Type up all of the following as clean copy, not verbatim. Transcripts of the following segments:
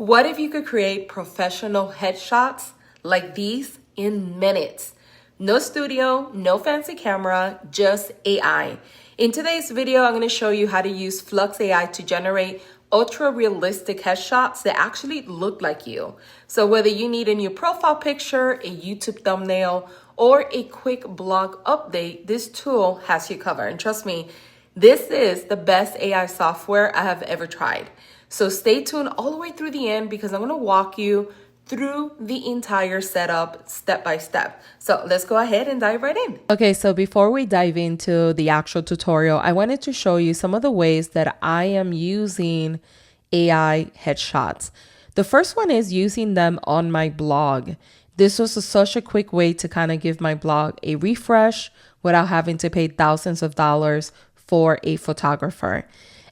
What if you could create professional headshots like these in minutes? No studio, no fancy camera, just AI. In today's video, I'm going to show you how to use Flux AI to generate ultra realistic headshots that actually look like you. So whether you need a new profile picture, a YouTube thumbnail, or a quick blog update, this tool has you covered. And trust me, this is the best AI software I have ever tried. So stay tuned all the way through the end because I'm going to walk you through the entire setup step by step. So let's go ahead and dive right in. Okay, so before we dive into the actual tutorial, I wanted to show you some of the ways that I am using AI headshots. The first one is using them on my blog. This was such a quick way to kind of give my blog a refresh without having to pay thousands of dollars for a photographer.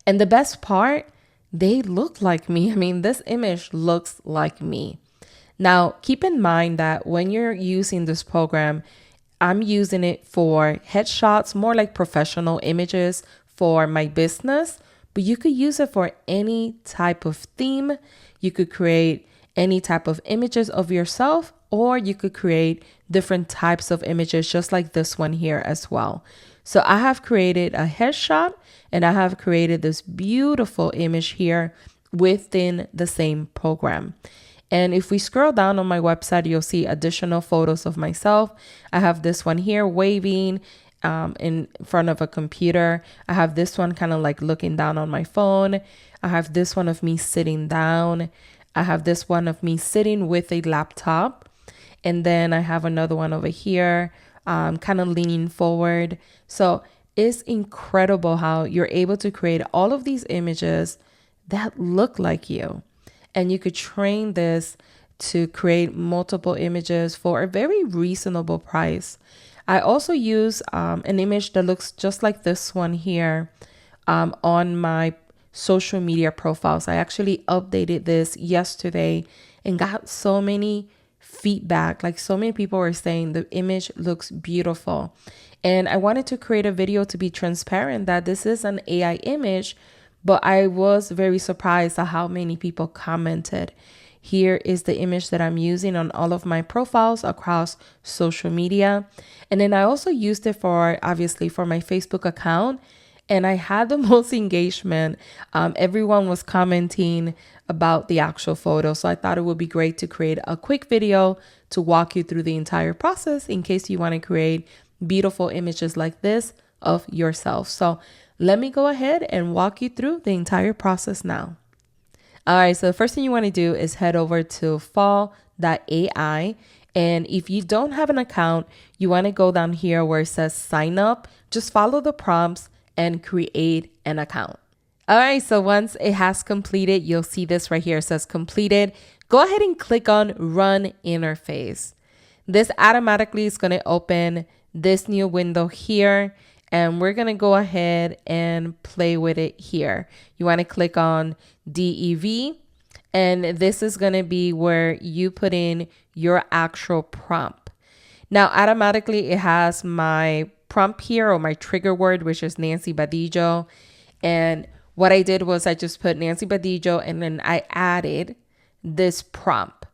And the best part, they look like me. I mean, this image looks like me. Now, keep in mind that when you're using this program, I'm using it for headshots, more like professional images for my business, but you could use it for any type of theme. You could create any type of images of yourself, or you could create different types of images just like this one here as well. So I have created a headshot and I have created this beautiful image here within the same program. And if we scroll down on my website, you'll see additional photos of myself. I have this one here waving in front of a computer. I have this one kind of like looking down on my phone. I have this one of me sitting down. I have this one of me sitting with a laptop. And then I have another one over here, kind of leaning forward. So it's incredible how you're able to create all of these images that look like you. And you could train this to create multiple images for a very reasonable price. I also use an image that looks just like this one here on my social media profiles. I actually updated this yesterday and got so many feedback. Like so many people were saying the image looks beautiful. And I wanted to create a video to be transparent that this is an AI image, but I was very surprised at how many people commented. Here is the image that I'm using on all of my profiles across social media. And then I also used it obviously for my Facebook account. And I had the most engagement. Everyone was commenting about the actual photo. So I thought it would be great to create a quick video to walk you through the entire process in case you want to create beautiful images like this of yourself. So let me go ahead and walk you through the entire process now. All right, so the first thing you want to do is head over to fall.ai. And if you don't have an account, you want to go down here where it says sign up. Just follow the prompts and create an account. All right, so once it has completed, you'll see this right here. It says completed. Go ahead and click on run interface. This automatically is going to open this new window here. And we're going to go ahead and play with it here. You want to click on DEV. And this is going to be where you put in your actual prompt. Now, automatically, it has my prompt here or my trigger word, which is Nancy Badillo. And what I did was I just put Nancy Badillo and then I added this prompt.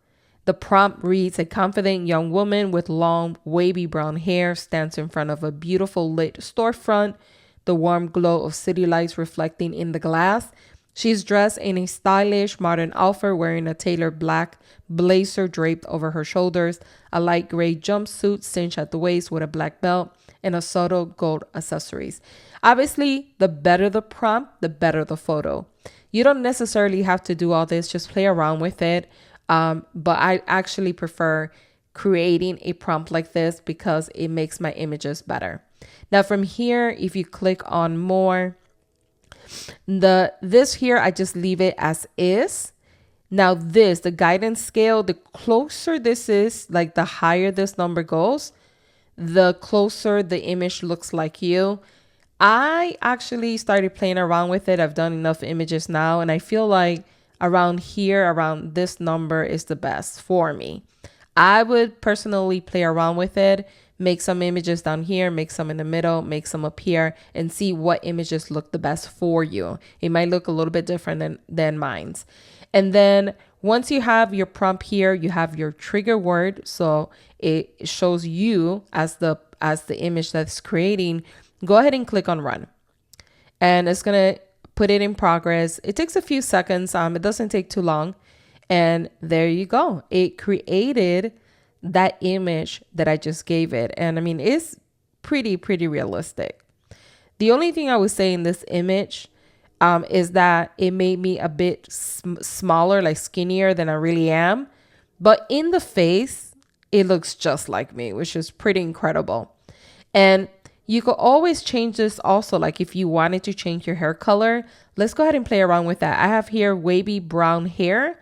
The prompt reads, a confident young woman with long, wavy brown hair stands in front of a beautiful lit storefront, the warm glow of city lights reflecting in the glass. She's dressed in a stylish, modern outfit, wearing a tailored black blazer draped over her shoulders, a light gray jumpsuit cinched at the waist with a black belt, and a subtle gold accessories. Obviously, the better the prompt, the better the photo. You don't necessarily have to do all this, just play around with it. But I actually prefer creating a prompt like this because it makes my images better. Now from here, if you click on more, this here, I just leave it as is. Now the guidance scale, the closer this is, like the higher this number goes, the closer the image looks like you. I actually started playing around with it. I've done enough images now, and I feel like around here, around this number is the best for me. I would personally play around with it, make some images down here, make some in the middle, make some up here, and see what images look the best for you. It might look a little bit different than mine's. And then Once you have your prompt here, you have your trigger word. So it shows you as the image that's creating. Go ahead and click on run. And it's going to put it in progress. It takes a few seconds. It doesn't take too long. And there you go. It created that image that I just gave it. And I mean, it's pretty realistic. The only thing I would say in this image is that it made me a bit smaller, like skinnier than I really am. But in the face, it looks just like me, which is pretty incredible. And you could always change this also, like if you wanted to change your hair color. Let's go ahead and play around with that. I have here wavy brown hair.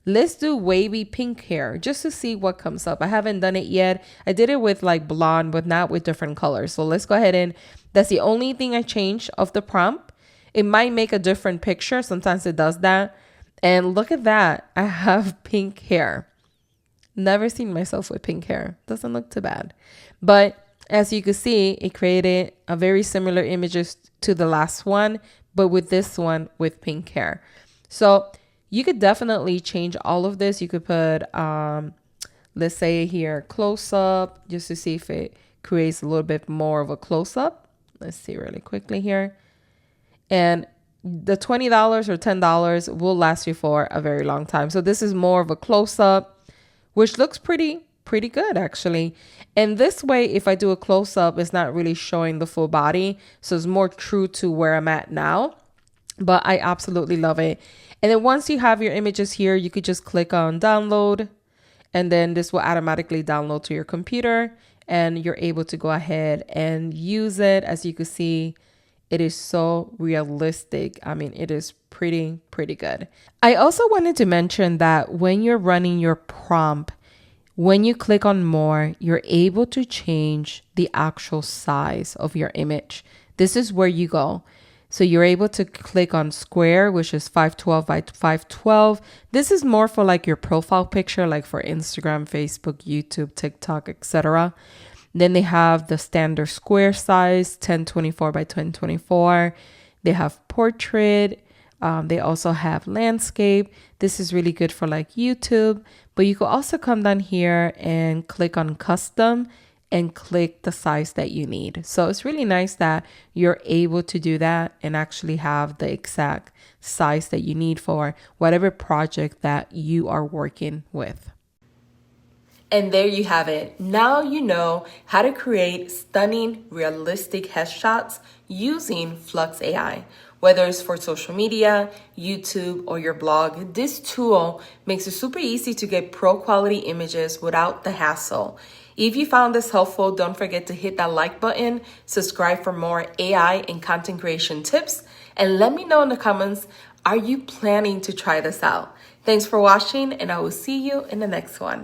Let's do wavy pink hair just to see what comes up. I haven't done it yet. I did it with like blonde, but not with different colors. So let's go ahead and that's the only thing I changed of the prompt. It might make a different picture. Sometimes it does that. And look at that. I have pink hair. Never seen myself with pink hair. Doesn't look too bad. But as you can see, it created a very similar images to the last one, but with this one with pink hair. So you could definitely change all of this. You could put, let's say here, close up, just to see if it creates a little bit more of a close up. Let's see really quickly here. And the $20 or $10 will last you for a very long time. So this is more of a close up, which looks pretty good actually. And this way, if I do a close up, it's not really showing the full body. So it's more true to where I'm at now, but I absolutely love it. And then once you have your images here, you could just click on download, and then this will automatically download to your computer and you're able to go ahead and use it. As you can see, it is so realistic. I mean, it is pretty good. I also wanted to mention that when you're running your prompt, when you click on more, you're able to change the actual size of your image. This is where you go. So you're able to click on square, which is 512 by 512. This is more for like your profile picture, like for Instagram, Facebook, YouTube, TikTok, etc. Then they have the standard square size, 1024 by 1024. They have portrait. They also have landscape. This is really good for like YouTube, but you could also come down here and click on custom and click the size that you need. So it's really nice that you're able to do that and actually have the exact size that you need for whatever project that you are working with. And there you have it. Now you know how to create stunning, realistic headshots using Flux AI. Whether it's for social media, YouTube, or your blog, this tool makes it super easy to get pro quality images without the hassle. If you found this helpful, don't forget to hit that like button, subscribe for more AI and content creation tips, and let me know in the comments, are you planning to try this out? Thanks for watching, and I will see you in the next one.